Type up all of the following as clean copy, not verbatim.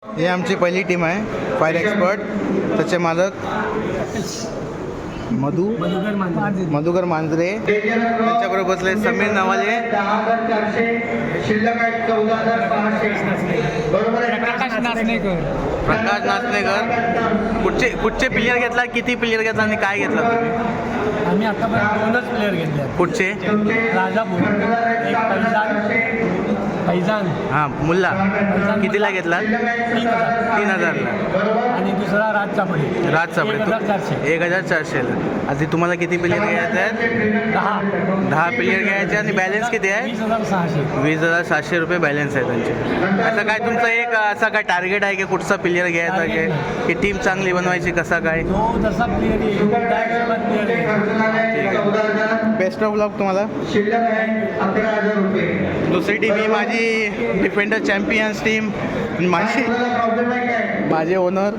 ही आमची पहिली टीम आहे फायर एक्सपर्ट. त्याचे मालक मधुकर मांजरे. त्यांच्याबरोबर बसले समीर नवाले, प्रकाश नाचनेकर. कुठचे प्लेयर घेतला, किती प्लेयर घेतला आणि काय घेतला तुम्ही? आम्ही आतापर्यंत 2च प्लेअर घेतले. कुठचे? राजापूर, एक फैजान. हां, मुल्ला. कितीला घेतला? 3,000 आणि दुसरा राज चापडे. 1,400ला. आधी तुम्हाला किती प्लेयर घ्यायचे आहेत? 10 प्लेयर घ्यायचे. आणि बॅलन्स किती आहे? 20,600 रुपये बॅलन्स आहे त्यांचे. असं काय तुमचं एक असा काय टार्गेट आहे की कुठचा प्लेयर घ्यायचा काय, की टीम चांगली बनवायची, कसा काय? जसा प्लेयर बेस्ट ऑफ लक तुम्हाला. दुसरी टीम ही माझी डिफेंडर चॅम्पियन्स टीम. माझे ओनर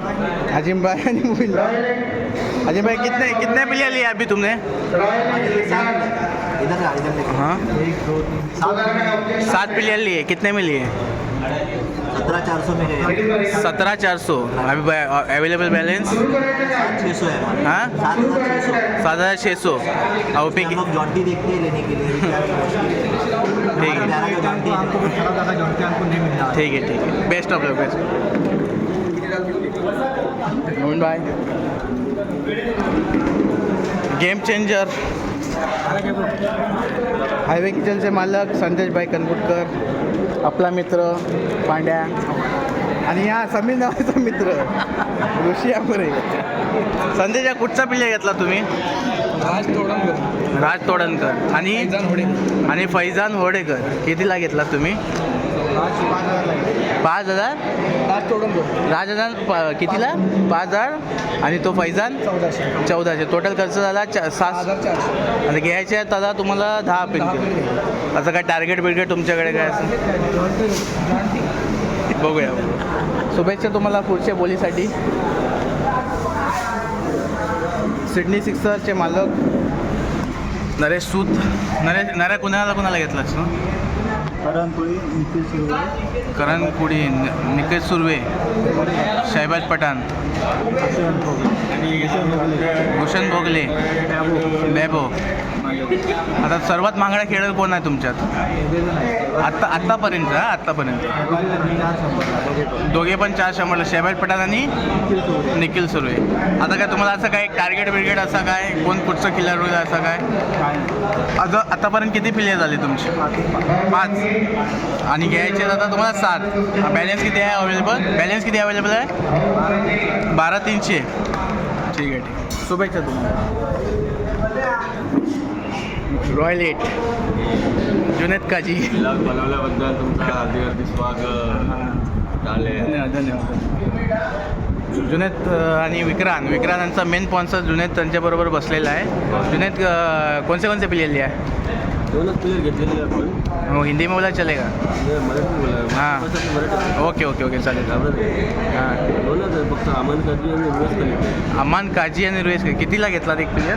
अजिम भाई आणि मुला. अजिम भाई कितने प्लेयर लिए अभी तुमने? हाँ, 7 प्लेयर लिए. कितने में लिए? 17,400 में गए. 17,400. अभी अवेलेबल बैलेंस 7,600 है. हाँ, 7,600. 7,600. और पे हम लोग जॉन्टी देखते हैं लेने के लिए. ठीक है, ठीक है, ठीक है. Best of luck. Best Mohan bhai. Game changer highway किचनचे मालक संदेश भाई कनकुटकर, आपला मित्र पांड्या, आणि हा समीर नावाचा मित्र ऋषी आंबरे. संदेश, कुठचा प्लेयर घेतला तुम्ही? राज तोडणकर आणि फैजान होडेकर. कितीला घेतला तुम्ही? 5,000. राजदान कितीला? 5,000. आणि तो फैजान 1400. टोटल खर्च झाला 7,400. आणि घ्यायचे आहेत दादा तुम्हाला 10 पिंक. असं काय टार्गेट बिर्गेट तुमच्याकडे काय असं? बघूया. शुभेच्छा तुम्हाला पुढच्या बोलीसाठी. सिडनी सिक्सरचे मालक नरेश सूत. नऱ्या कुणाला घेतलास ना? करणपुडी, निकेश सुर्वे, शहबाज पठाण, भूषण भोगले, बैभव. आता सर्वात महागडा खेळाडू कोण आहे तुमच्यात आत्तापर्यंत? दोघे पण 400. शहबाज पठाण आणि निखिल सुर्वे. आता काय तुम्हाला असं काय टार्गेट बिर्गेट असा काय, कोण कुठचं खेळाडू आहे असं काय? आतापर्यंत किती प्लेयर झाले तुमचे? 5. आणि घ्यायचे आता तुम्हाला 7. बॅलन्स किती आहे अवेलेबल आहे? 12,300. ठीक आहे, ठीक आहे. शुभेच्छा तुम्हाला. रॉयल 8 जुनेद काजी. बनवल्याबद्दल तुमचा हार्दिक स्वागत. धन्यवाद. जुनेद आणि विक्रांत यांचा मेन स्पॉन्सर जुनेद त्यांच्याबरोबर बसलेला आहे. जुनेद, कोणते प्लेयर लिहा? 2च प्लेयर घेतलेले आपण. हो, हिंदी में बोला चलेगा? मराठी बोला. हां, ओके चालेल. हां, फक्त अमान काजी आणि रुएस कलिप. अमान काजी आणि रुएस कितीला घेतला एक प्लेयर?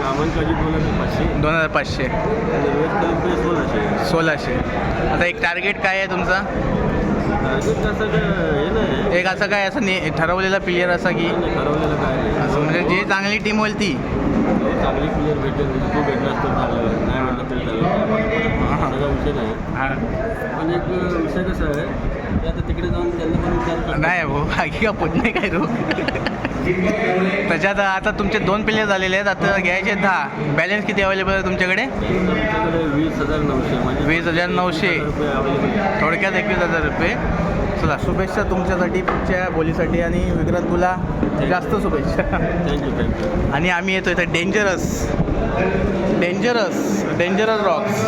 अमान काजी 2,500. 2,500. आणि रुएस कलिप 1,600. आता एक टार्गेट काय आहे तुमचा? तसं काय हे नाही. एक असं काय असं ठरवलेला प्लेयर असा की ठरवलेलं काय नाही. असं म्हणजे जे चांगली टीम होईल ती चांगली प्लेयर भेटेल. तो भेटलाच तर झालं, नाही भेटलं तरी चालेल. त्याचा विषय नाही. हां, पण एक विषय कसा आहे की आता तिकडे जाऊन त्यांना पण विचार करतो. नाही भाऊ, बाकी का पुढे नाही काय रो. त्याच्यात आता तुमचे 2 प्लेयर झालेले आहेत. आता घ्यायचे 10. बॅलन्स किती अवेलेबल आहे तुमच्याकडे? आमच्याकडे 20,900 म्हणजे 20,900. रुपये अवेलेबल. थोडक्यात 21,000 रुपये. चला, शुभेच्छा तुमच्यासाठी पुढच्या बोलीसाठी. आणि विक्रांत तुला जास्त शुभेच्छा. थँक्यू. आणि आम्ही येतो इथं डेंजरस रॉक्स.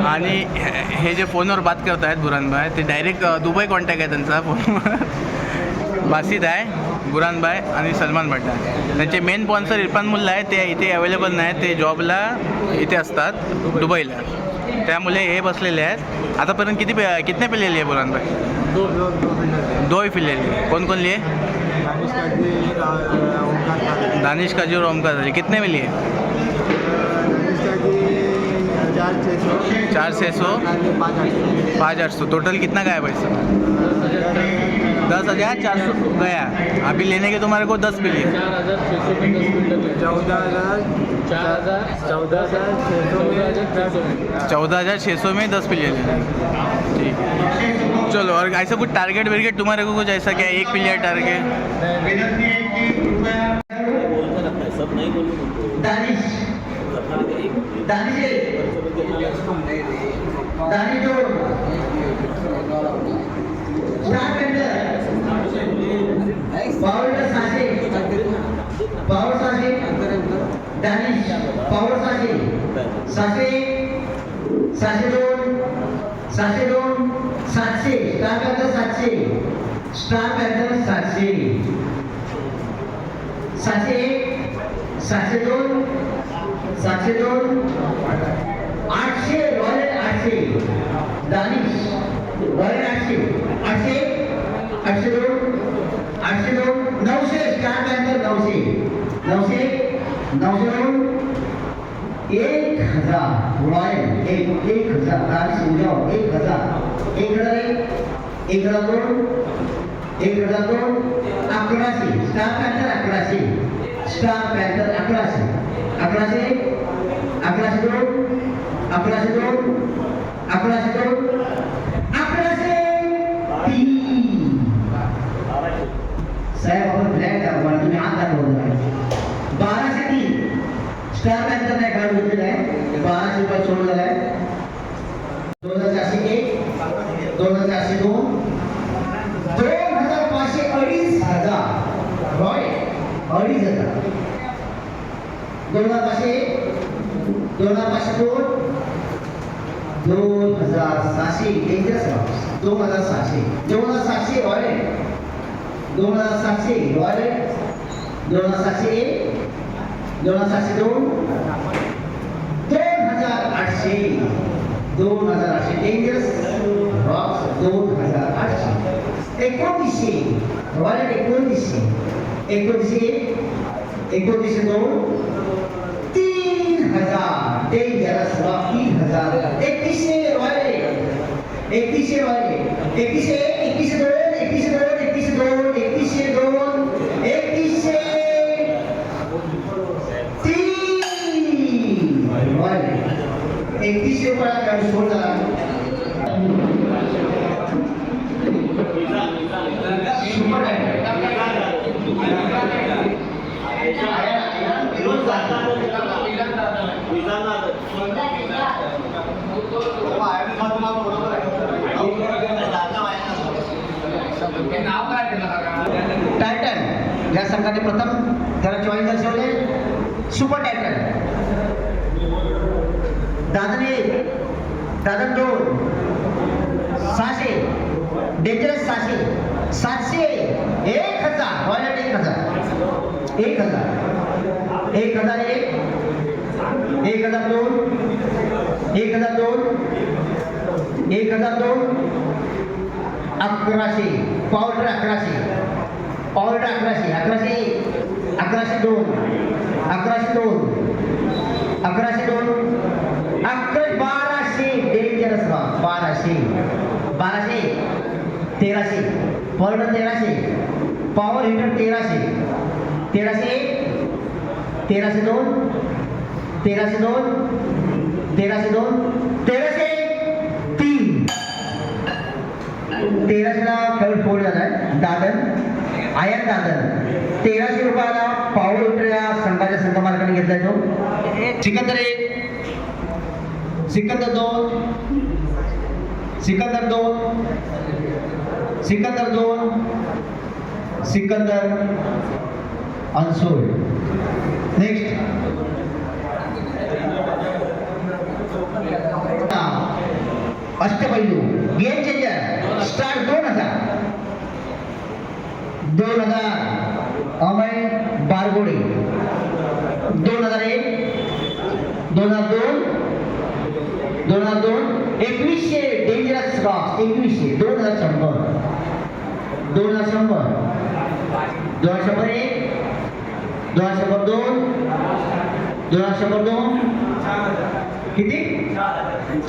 आणि हे जे फोनवर बात करत आहेत बुरानभाई, ते डायरेक्ट दुबई कॉन्टॅक्ट आहे त्यांचा फोनवर. बासित आहे, बुरानभाई आणि सलमान भट्टा. त्यांचे मेन स्पॉन्सर इरफान मुल्ला आहे. ते इथे अवेलेबल नाही, ते जॉबला इथे असतात दुबईला. त्यामुळे हे बसलेले आहेत. आतापर्यंत कितने पे ले लिए बुरानभाई? 2 ही ले लिए. कौन लिए? दानिश काजी और ओमकार काजी. कितने में लिए? 4,600 5,800 टोटल कितना गया पैसा 10,400 गया अभी लेने के तुम्हारे को 10 मिलिए 14,600 में 10 पिलियर लेना ठीक है चलो और ऐसा कुछ टारगेट वारगेट तुम्हारे को कुछ ऐसा क्या है 1 पिलियर टारगेट सब नहीं बोलू दानिश जो स्टार पेंटर पावर सासे दानिश पावर सासे 2 700 star painter 700 702 800 royal 800 Danish royal 800 802 900 star painter 900 1000 royal 1000 Danish उजाव 1000 1002 1100 star painter 1100 saya baru black kalau तुम्ही हात दाखवला 1203 स्टार पेंटर नाही काढून घेतलेला आहे 1200 रुपये सोडलेला आहे 2401 2402 2500 2,500 Roy 2,500 2500 2,600 dangerous 2,700 Roy 2,700 Roy 2,701 2,702 2,800 dangerous Roxx 2,800 2900 Roy 2900 2 3,000 dangerous rock 3,000 2100 Roy 2100 रुपयाला काढून सोडला टायटन या संघाने प्रथम त्याला चॉईस दर्शवले सुपर टायटन दादन 2 600 dangerous 700 1,000 royal 1,000 1,002 1100 power 1100 1102 1200 dangerous rock 1200 1300 power 1300 power hitter 1300 1302 1300 खेळ फोड झालाय दादन आयन दादन 1300 रुपयाला पॉवर हीटर या संघाच्या संघ मालकाने घेतलाय तो सिकंदर 1 सिकंदर 2 सिकंदर अनसोल्ड नेक्स्ट अष्टपैलू game changer star 2000 Amay Bargode 2001 2002 2100 dangerous rocks 2100 2100 2101 2102 2102 किती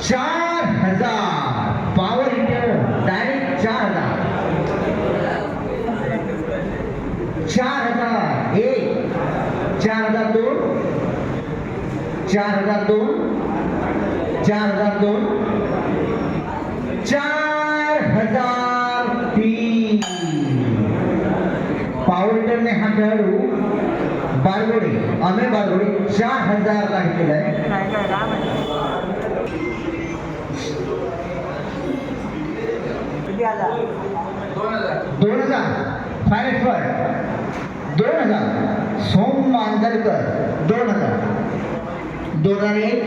4000 पॉवर हिटर डायरेक्ट 4000 4001 4002 4002 4002 4003 पॉवर हिटरने हा खेळाडू बारगोडे अमेय बारगोडे 4000 ला घेतलेला आहे. दोन हजार fire expert 2000 Som Manjrekar 2000 2001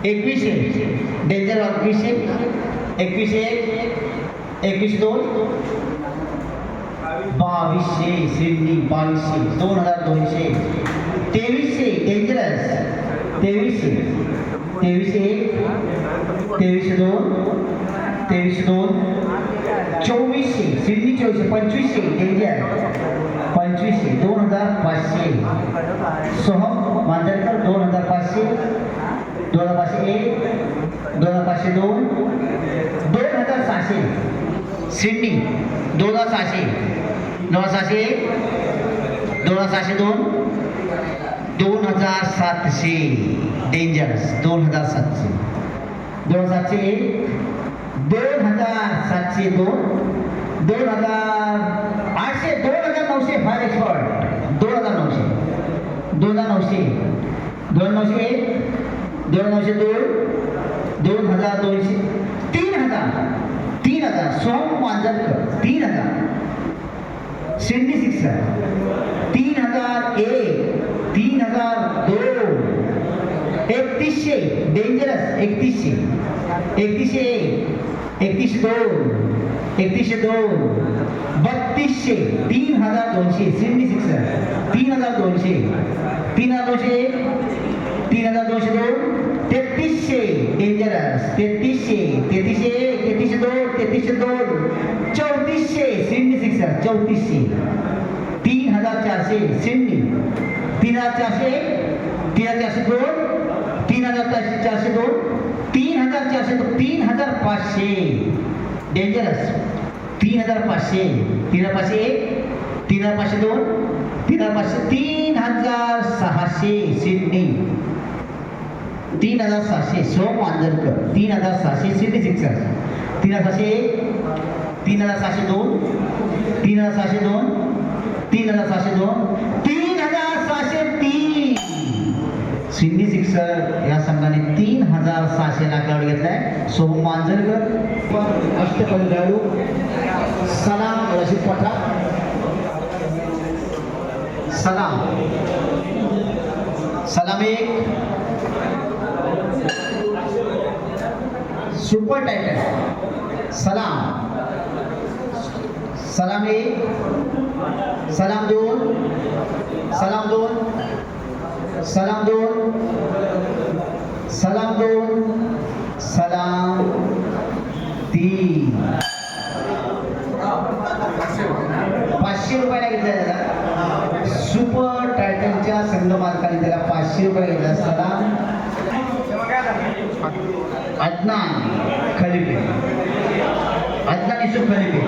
2100 danger 2100 2101 2102 2200 Sydney 2200 2200 2300 dangerous 2300 2301 2302 2302 2400 Sydney 2400 2500 danger 2500 2500 Soham Manjrekar 2500 2501 2502 2600 Sydney 2600 2601 2602 2700 dangerous 2700 2701 2702 2800 2900 fire expert 2900 2900 2901 2902 2200 3000 Som Manjrekar 3000 Sydney sixer 3001 3002 3100 dangerous 3100 3101 3102 3102 3200 3200 Sydney sixer 3200 3201 3202 3300 dangerous 3300 3301 3302 3400 Sydney sixer 3400 3400 Sydney 3401 3402 3402 3402 3500 dangerous 3500 3501 3502 3600 Sydney 3600 सोम Manjrekar 3600 Sydney sixer 3601 3602 3602 3602 3603 Sydney sixer या संघाने 3600 ला खेळाडू घेतलाय. सोहम मांजरकर अष्टपैलू खेळाडू सलाम रशीद पठाण सलाम एक सुपर टायटन सलाम एक सलाम दोन सलाम तीन 500 रुपयाला घेतला त्याला. सुपर टायटनच्या संघ मालकाने त्याला 500 रुपये घेतला. सलाम अदनान खलिफे अदनान युसुफ खलिफे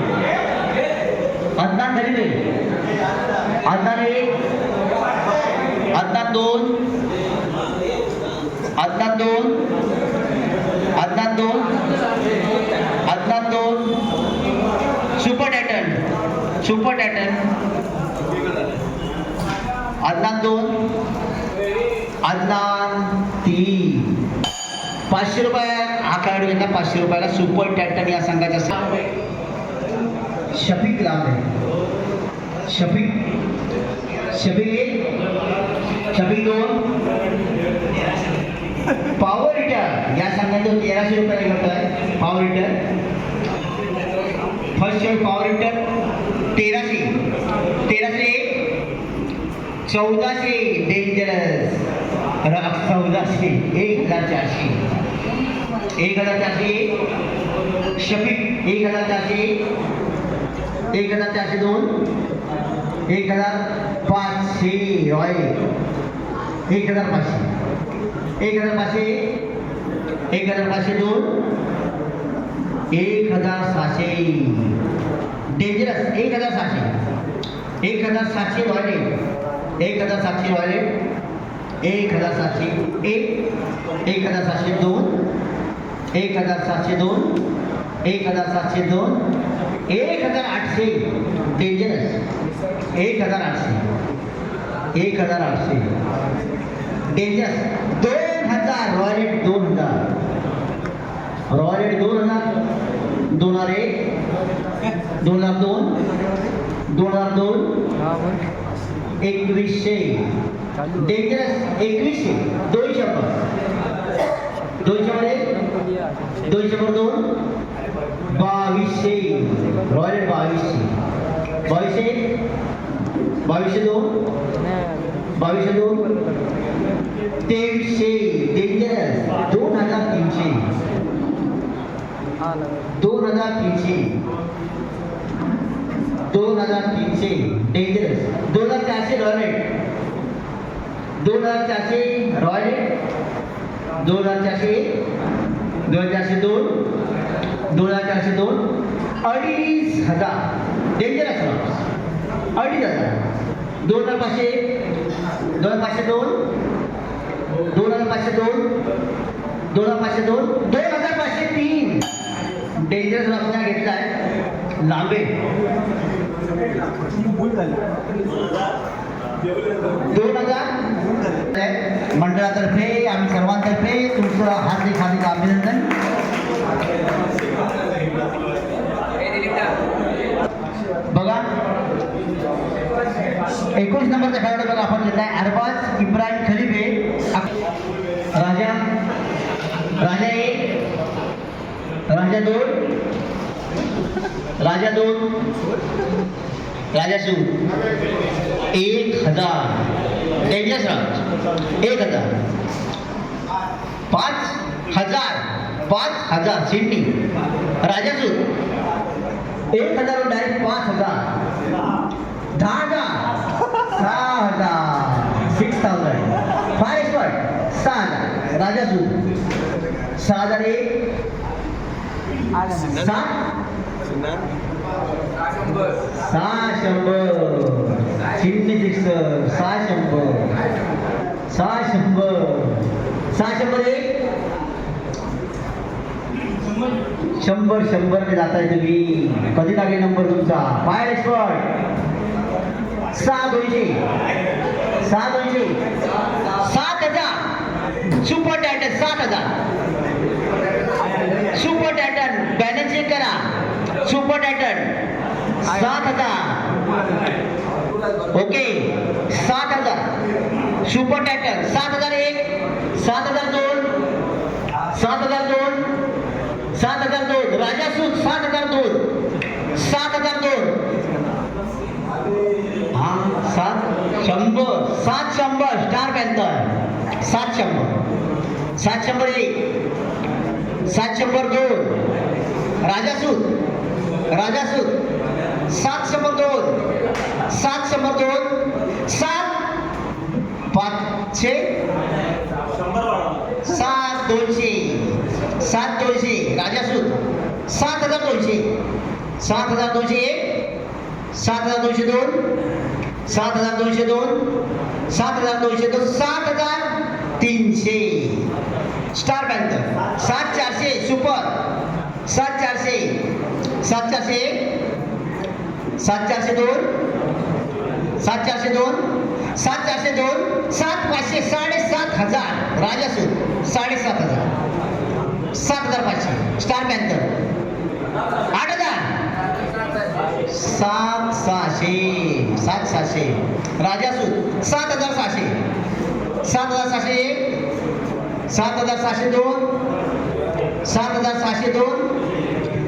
अदनान खलिफे अदनान 1 अदनान 2 अदनान 2 अदनान 2 अदनान 2 सुपर टायटन अदनान 2 अदनान 3 500 रुपये हा खेळाडू घेतला. 500 रुपयाला सुपर टायटन या संघाच्या शफीक लाभ आहे. शफीक 1 शफीक 2 पॉवर हिटर या संघाने 1300 रुपयाला घेतलाय. Power Hitter first choice Power Hitter 1300 1400 Dangerous 1400 1400 Shafiq 1400 1402 1500 Royal 1500 1500, 1502, 1600. Dangerous 1600, 1700 Royal, 1700 Royal, 1701, 1702, 1702, 1702, 1800. Dangerous 1800, 1800. Dangerous 2000 Royal, 2000 Royal, 2000, 2001, 2002, 2002, 2100. Dangerous 2100, 200, 200 मध्ये 200 वर 2, 2200 Royal, 2200, 2200, 2202, 2202, 2300. Dangerous 2300, 2300, 2300. Dangerous 2400 royal, 2400 royal, 2400, 2402, 2402, 2500. Dangerous 2500, 2500, 2502, 2502, 2502, 2503. Dangerous रॉक्सने घेतलाय लांबे 2000. मंडळातर्फे आम्ही सर्वांतर्फे तुमचं हार्दिक हार्दिक अभिनंदन. बघा 19 नंबरचा खेळाडू बघा आपण घेतलाय अरबाज इब्राहिम खलिफे. राजा 1, राजा 2, राजा 2, राजा 1000. Dangerous Roxx 1000, 5000, 5000. सिडनी राजा 1000 डायरेक्ट 5000, 10,000, 6000, 6000. Fire expert 6000. राजा 6001, 600, 600. 600, 600, 601, 100, 100 ने जाताय तुम्ही. कधी लागेल नंबर तुमचा? Fire expert 6200, 6200, 7000. Super titan 7000. Super titan balance check करा. Super titan 7000. Okay 7000. Super titan 7001, 7002, 7002, 7002. Raja Sut 7002, 7002. हा 700, 700. Star panther 700, 701, 702. Rajasut 702, 702, 7, 500, 7200, 7200. Rajasut 7200, 7201, 7202, 7202, 7202, 7300. Star panther 7400. Super 7400, 7401, 7402, 7402, 7402, 7500, 7500. Rajasut 7500, 7500. Star panther 8000, 7600, 7600. राजासूत 7600, 7601, 7602, 7602,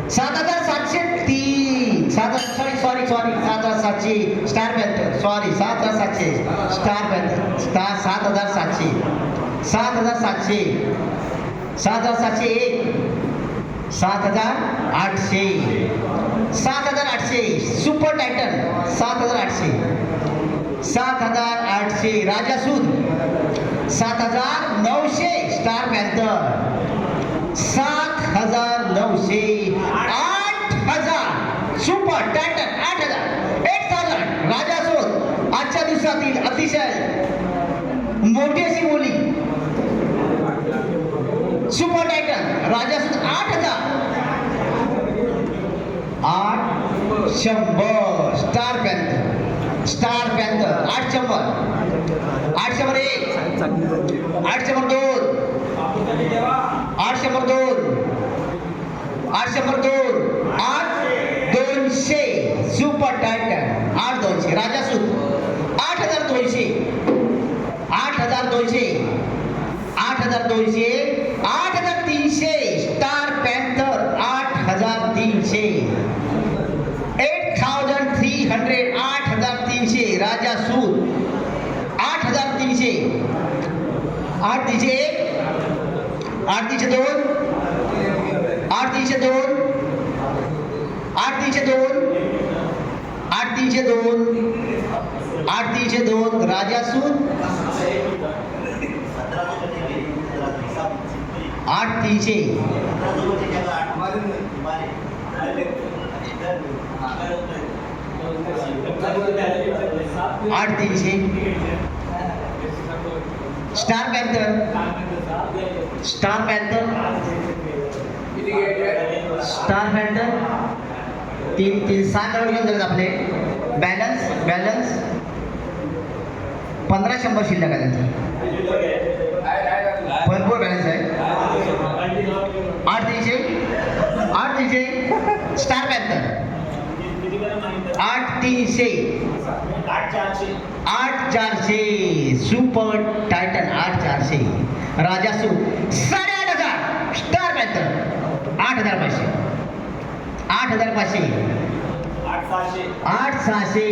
7703. 7700. Star panther 7700. Star panther 7700, 7700, 7701, 7800, 7800. Super Titan 7800, 7800. राजासूत 7,900 star panther 7,900 8,000 super Titan 8,000 राजासूत आजच्या दिवसातील अतिशय मोठी अशी बोली super titan राजासूत 8,000 800 star panther 800 800 1 800 2 800 2 800 2 8,200 super Titan 8,200 राजासूत 8,200 8,200 8,200 8,300 star panther 8,300 8,300 8,300 राजासूत 8,300 8,300 8,300 2 8,300 2 8,300 2 8,300 2 8,300 2 राजासूत 8,300 8,300 star panther 3 crore घेऊन जातात आपले बॅलन्स 1,500 शिल्लक आहे त्यांचं भरपूर बॅलन्स आहे 8,300 star panther 8,300 8,400 super titan 8,400 Rajasut 8,500 star panther 8,500 8,500 8,600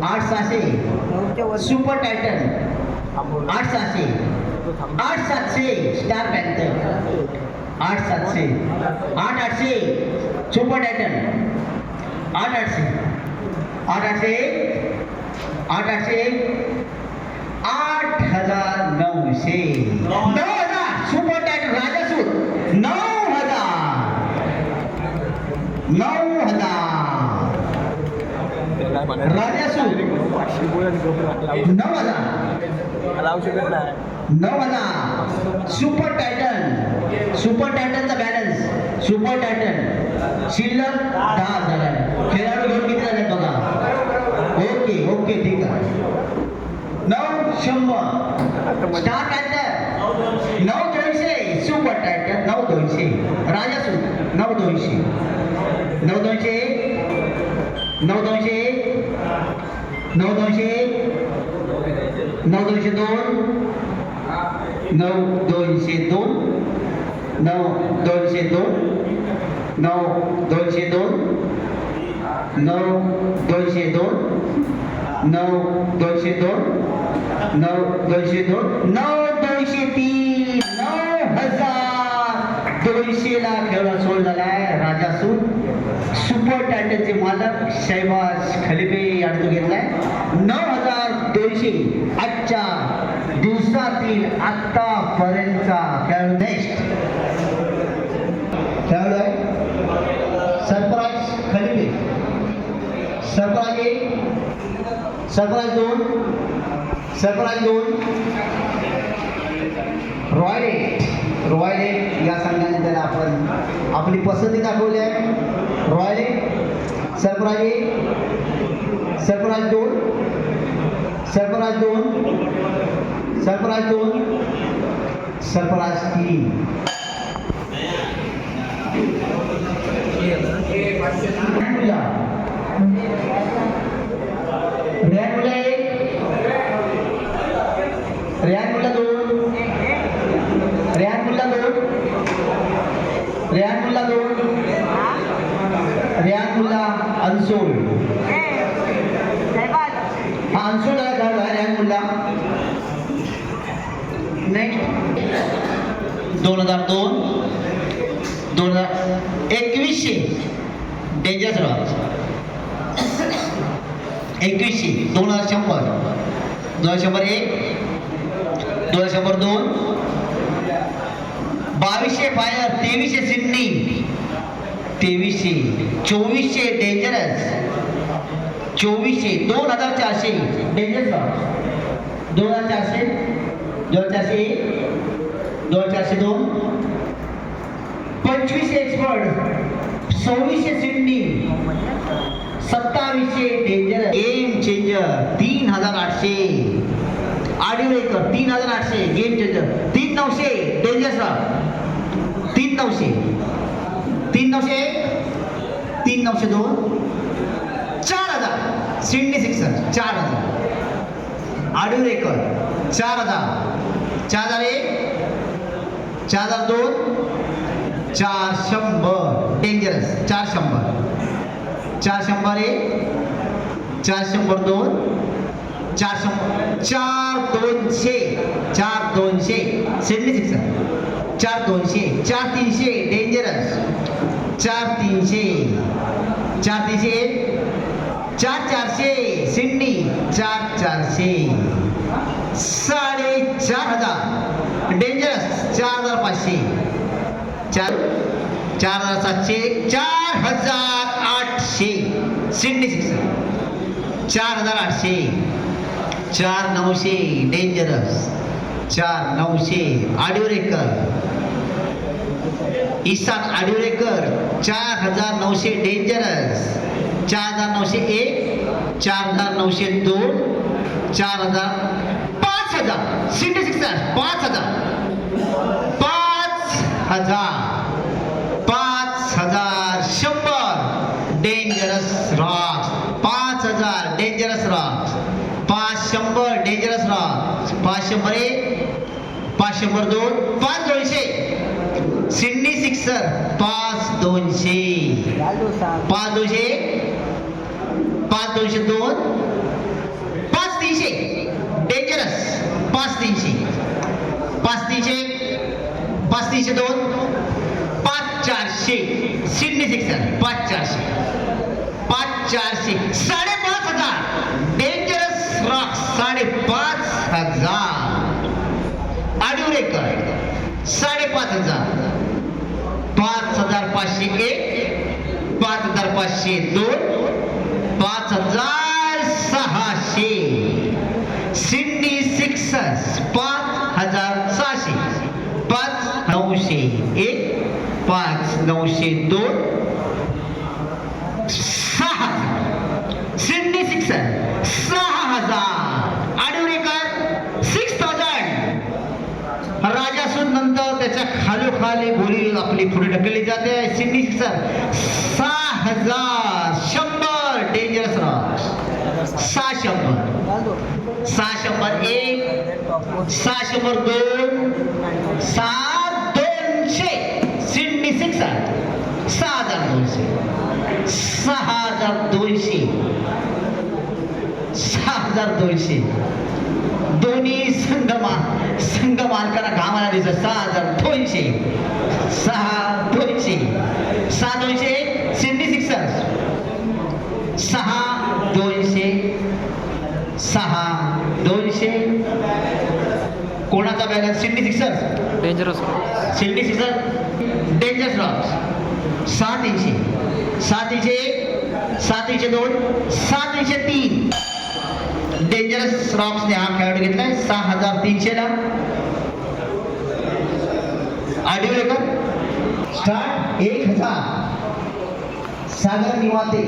8,600 super titan 8,600 8,700 star panther 8,700 8,800 super titan 8,800 8,800 8,800 8,900 9,000 super titan Rajasut 9,000 Rajasut 9,000 9,000 super टायटनचा बॅलन्स सुपर टायटन शिल्लक 10,000 आहे खेळाडू घेऊन किती झाले बघा ओके ठीक आहे 9,100 स्टार पॅन्थर 9,200 सुपर टायटन 9,200 राजासूत 9,200 9,200 9,200 9,200 9,202 9,202 9,202 9,202 9,202 9,202 9,202 9,203 9,200 ला खेळला सोड झालाय राजासूत सुपर टायटनचे मालक शहबाज खलिफे याने तो घेतलाय 9,200 आजच्या दिवसातील आतापर्यंतचा खेळाडू नेक्स्ट खेळाडू आहे सरफराज खलिफे सरफराज 2 रॉयल एट या संघाने त्याला आपण आपली पसंती दाखवली आहे Royal Eight Sarfaraz 2 Sarfaraz 3 Rehan Mulla 2 Rehan Mulla unsold हा अनसोल आहे Rehan Mulla next 2002 2100 Dangerous Rock 2100 2100 1 202 2200 Fire 2300 Sydney 2300 2400 Dangerous 2400 2400 Dangerous 2400 2401 2402 2500 Expert 2600 Sydney 2700 Danger Game Changer 3800 आडिओ 3800 Game changer 3900 danger 3900 3900 3902 4000 Sydney sixer 4000 आडिओ 4000 4001 4002 400 dangerous 400 401 402 4200 Sydney sixer 4200 4300 dangerous 4300 4301 4400 Sydney 4400 4500 dangerous 4500 4700 4800 Sydney sixer 4800 4900 dangerous 4900 Adiorekar Ishan Adiorekar 4900 dangerous 4901 4902 4000 5000 Sydney sixer 5000 100 dangerous rocks 5000 dangerous rocks 500 dangerous rocks 501 502 5200 Sydney sixer 5200 5201 5202 5300 dangerous 5300 5300 5302 5400 Sydney sixer 5400 5400 5500 dangerous rock 5500 audio record 5500 5501 5502 5600 Sydney Sixers 5600 5901 5902 6000 Sydney sixer 6000 audio record 6000 राजासून नंतर त्याच्या खालोखाली बोली आपली पुढे ढकलली जाते Sydney sixer 6000 100 dangerous Roxx 600 601 602 6200 Sydney sixer 6200 6200 6200 दोन्ही संघ मालकांना कामाला दिसत 6200 6200 सिडनी सिक्सर 6200 कोणाचा balance Sydney sixer dangerous Sydney sixer dangerous rocks 7300 7301 7302 7303 dangerous रॉक्सने हा खेळाडू घेतलाय 6300 ला audio record start 1000 Sagar Nivate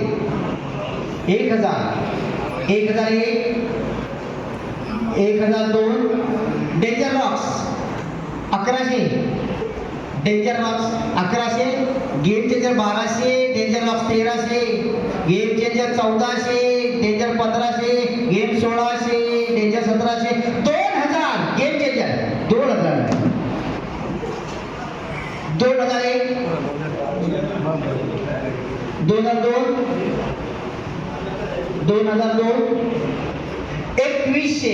1000 1001 1002 danger rocks 1100 danger rocks 1100 game changer 1200 danger rocks 1300 game changer 1400 danger 1500 game 1600 danger 1700 2000 game changer 2000 2001 2002 2002 2100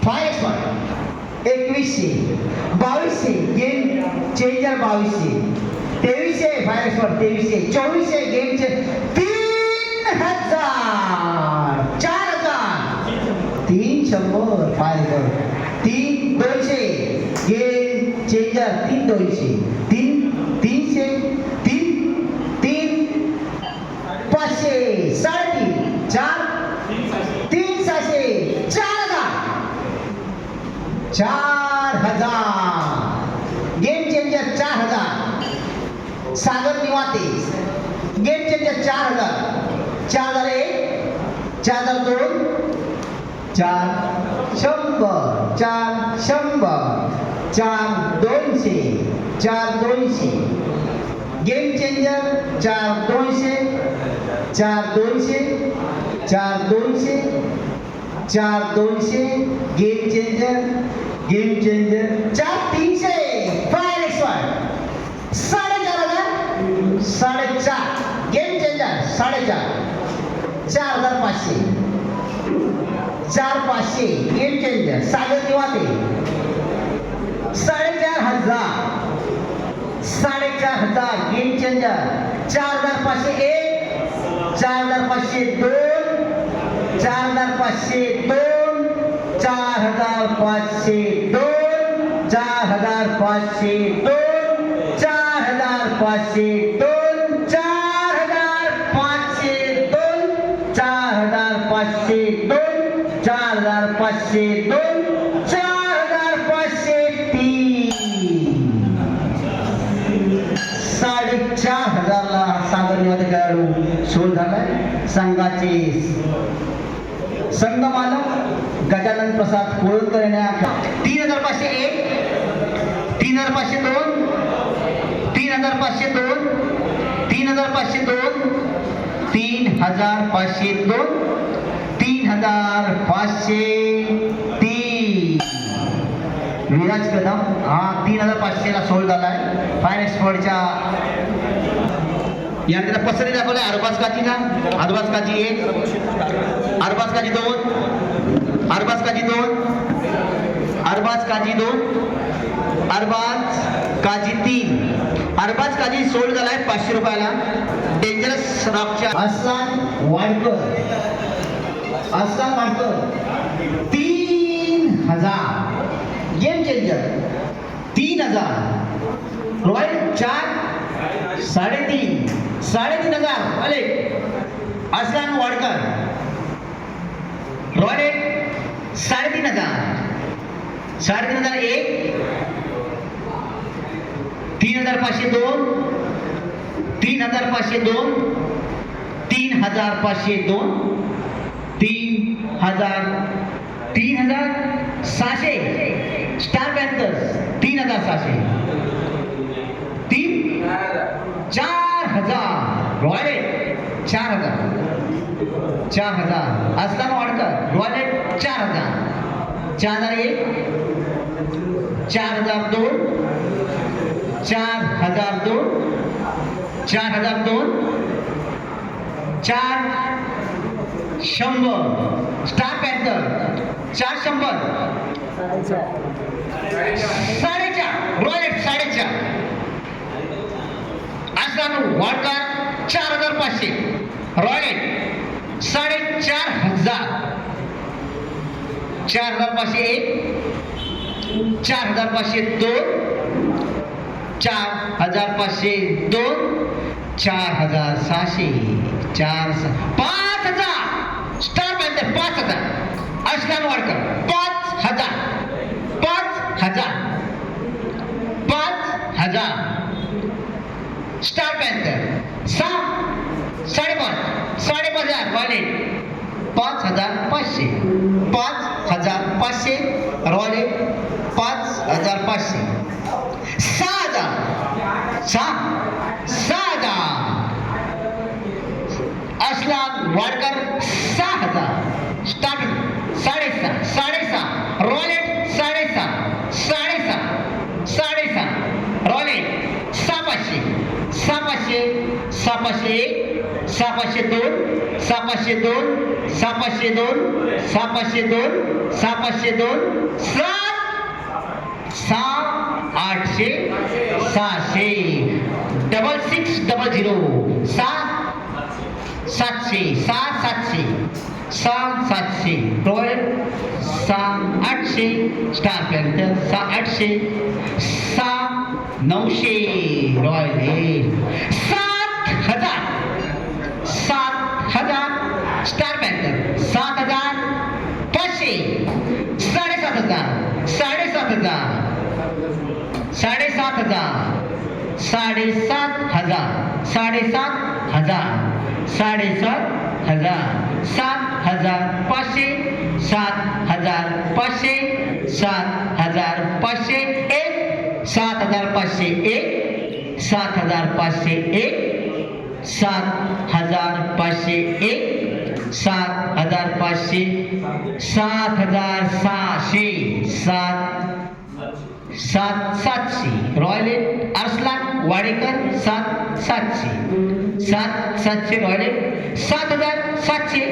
fire 2100 2200 game changer 2200 2300 fire 2300 2400 game changer 3000 4000 300 fire 3 200 game changer 3 200 300 3 500 3.5 4 3 600 4,000 game changer 4,000 Sagar Nivate game changer 4,000 4,001 4,002 4 100 4 100 4 200 4 200 game changer 4 200 4 200 4 200 4 200 game changer 4 300 fire expert 4,500 4.5 game changer 4.5 4,500 4,500 game changer Sagar Nivate 4,500 4,500 game changer 4,501 4,502 4,502 4,502 4,502 4,502 4,502 4,502 4,503 ला सागर निवाते खेळाडू soul झालाय. संघाचे संघमालक गजानन प्रसाद कोळकर यांना 3,501 3,502 3,502 3,502 3,502 3,503 विराज कदम हा 3,500 ला soul झालाय. Fire एक्सपर्टच्या याने त्याला पसंती दाखवलाय. अरबाज काजीला अरबाज काजी 1 अरबाज काजी 2 अरबाज काजी 2 अरबाज काजी 2 अरबाज काजी 3 अरबाज काजी सोल्ड झालाय 500 रुपयाला. डेंजरस रॉकच्या Aslan Wadkar 3,000 game changer 3,000 royal 4 3,500 वाले Aslan Wadkar royal 3,500 3,501 3,502 3,502 3,502 3,600 star panthers 3,600 4,000 royal 4,000 Aslan Wadkar royal 4,000 4,001 4,002 4,002 4,002 4,100 star panther 4,100 4.5 royal 4.5 अस्लान Wadkar 4,500 royal 4,500 4,501 4,502 4,502 4,600 5,000 star panther 5,000 अस्लान Wadkar 5,000 star panther 5,500 वाले 5,500 5,500 रॉले 5,500 6,000 अस्लान Wadkar 6,000 starting 6.5 Rowlatt 6.5 Rowlatt 6,500 6,501 6,502 6,502 6,502 6,502 6,502 800 600 6600 700 700 Royal 6,800 Star Panther 6,800 6,900 Royal Eight 7,000 Star Panther 7,500 7,500 7,500 7,500 7,500 7,500 7,500 7,500 7,500 एक 7,501 7,501 7,501 7,500 7,600 7,700 Royal Eight Arsalan Wadekar 7,700 7,700 Royal Eight 7,700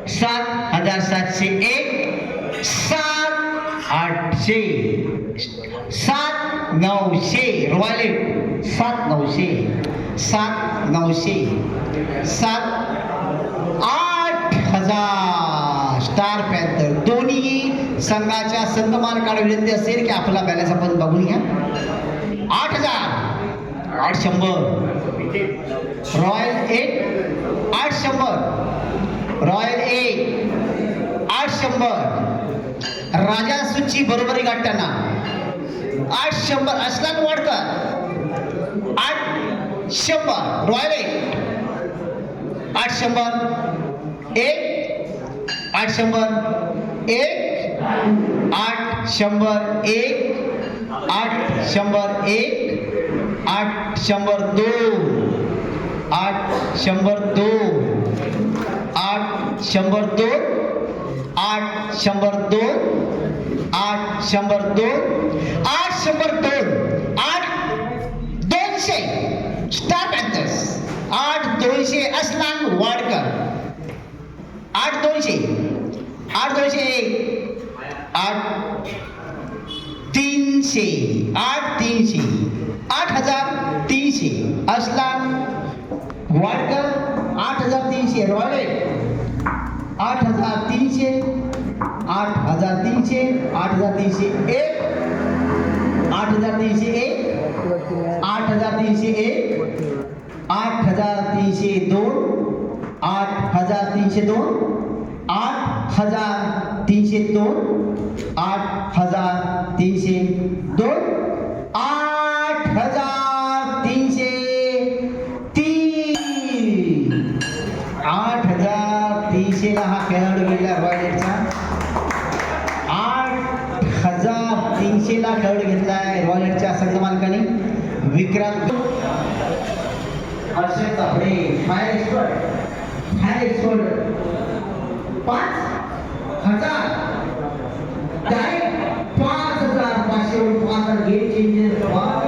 7,701 7,800 7,900 Royal Eight 7,900 7,900 8,000 Star Panther दोन्ही संघाच्या संघमालकाला विनंती असेल की आपला balance आपण बघून घ्या 8,000 800 रॉयल एट 800 रॉयल एट 800 राजा सुची बरोबरी गाठताना 800 असलान वाडकर 800 रॉयल एट 800 एक 800 एक 800 एक 800 एक 800 2 800 2 800 2 800 2 800 2 800 2 8,200 स्टार पॅन्थर्स 8,200 असलान वाडकर 8,200 8,200 एक 8,300 8,300 8,300 असलान वाडकर 8,300 रॉयल 8,300 8,300 8,300 एक 8,300 एक 8,300 एक 8,300 दोन 8,300 दोन 8,300 दोन 8,300 दोन 8,300 तीन 8,300 ला हा खेळाडू गेला रॉयलचा 8,300 ला खेळाडू घेतलाय रॉयलच्या संघ मालकाने Vikrant Harshad Tapade fire expert 5,000 direct 5,500 5,000 game changer 500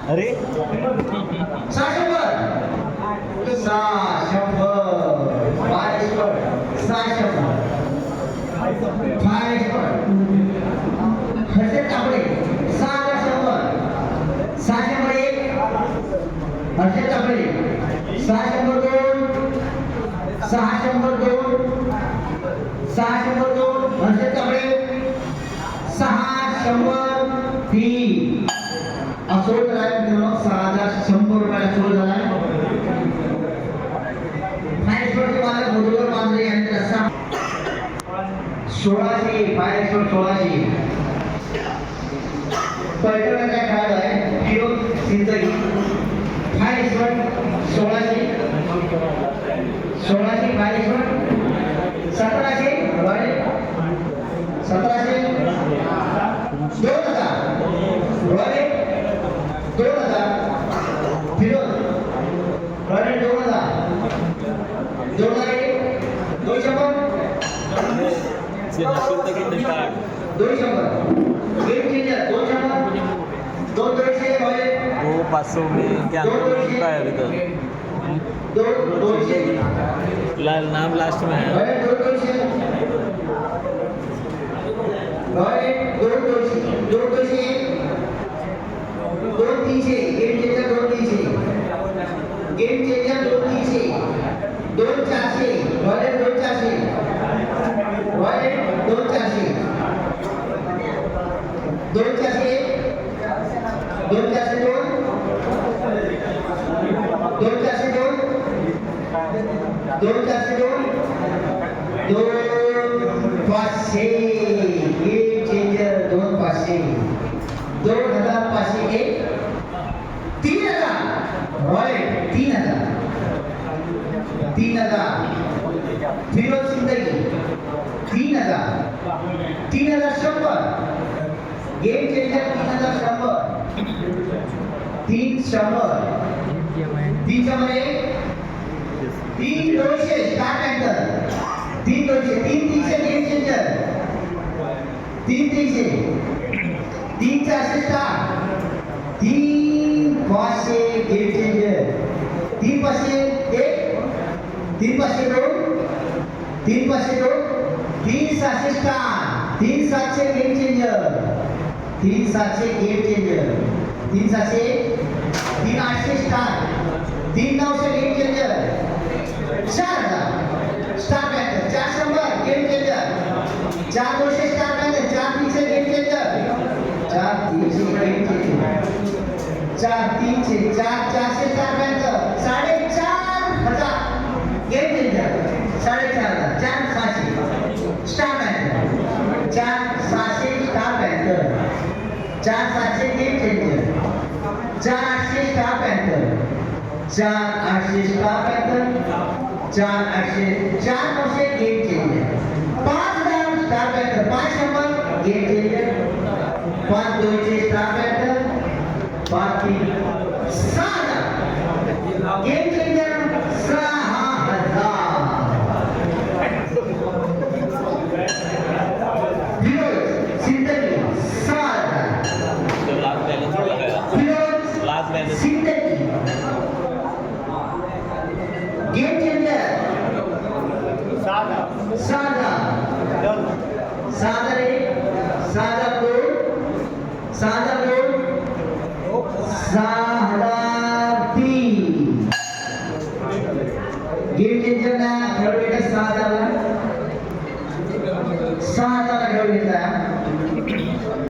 अरे 6,100 रुपयाला सुरू झाला फायर मालक मधुकर मांजरे यांचा 1,600 फायर 1,600 पैठणचा खेळाडू आहे Firoz Sindgi Fire 1,600 Fire 1,700 Royal 1,700 2,000 Royal 2,000 Firoz Royal 2,000 2,000 200 game Changer 200 Royal 500 में क्या का है अभी तक 200 नाम लास्ट में है royal 200 royal 200 2,300 500 game changer 2500 2501 3000 royal 3000 Firoz Zindagi 3000 100 game changer 3100 300 301 3200 star panther 3200 3300 game changer 3300 3400 star 3500 game changer 3500 3502 3502 3700 star 3700 game changer 3700 game changer 3700 3800 star 3900 game changer 4000 star panther 400 game changer 4200 star panther 4300 game changer 4300 game changer 4300 4400 star panther 4500 game changer 4500 4600 star panther 4600 star panther 4700 game changer 4800 star panther 4800 star panther 4800 4900 game changer 5000 star panther 500 game changer 5200 star panther 53 6000 game changer 6000 Firoz Zindagi 6000 last balance बघायला Firoz last balance Zindagi game changer 6000 एक 6002 6002 6003 game चेंजरला खेळू येतात 6000 ला खेळू येतात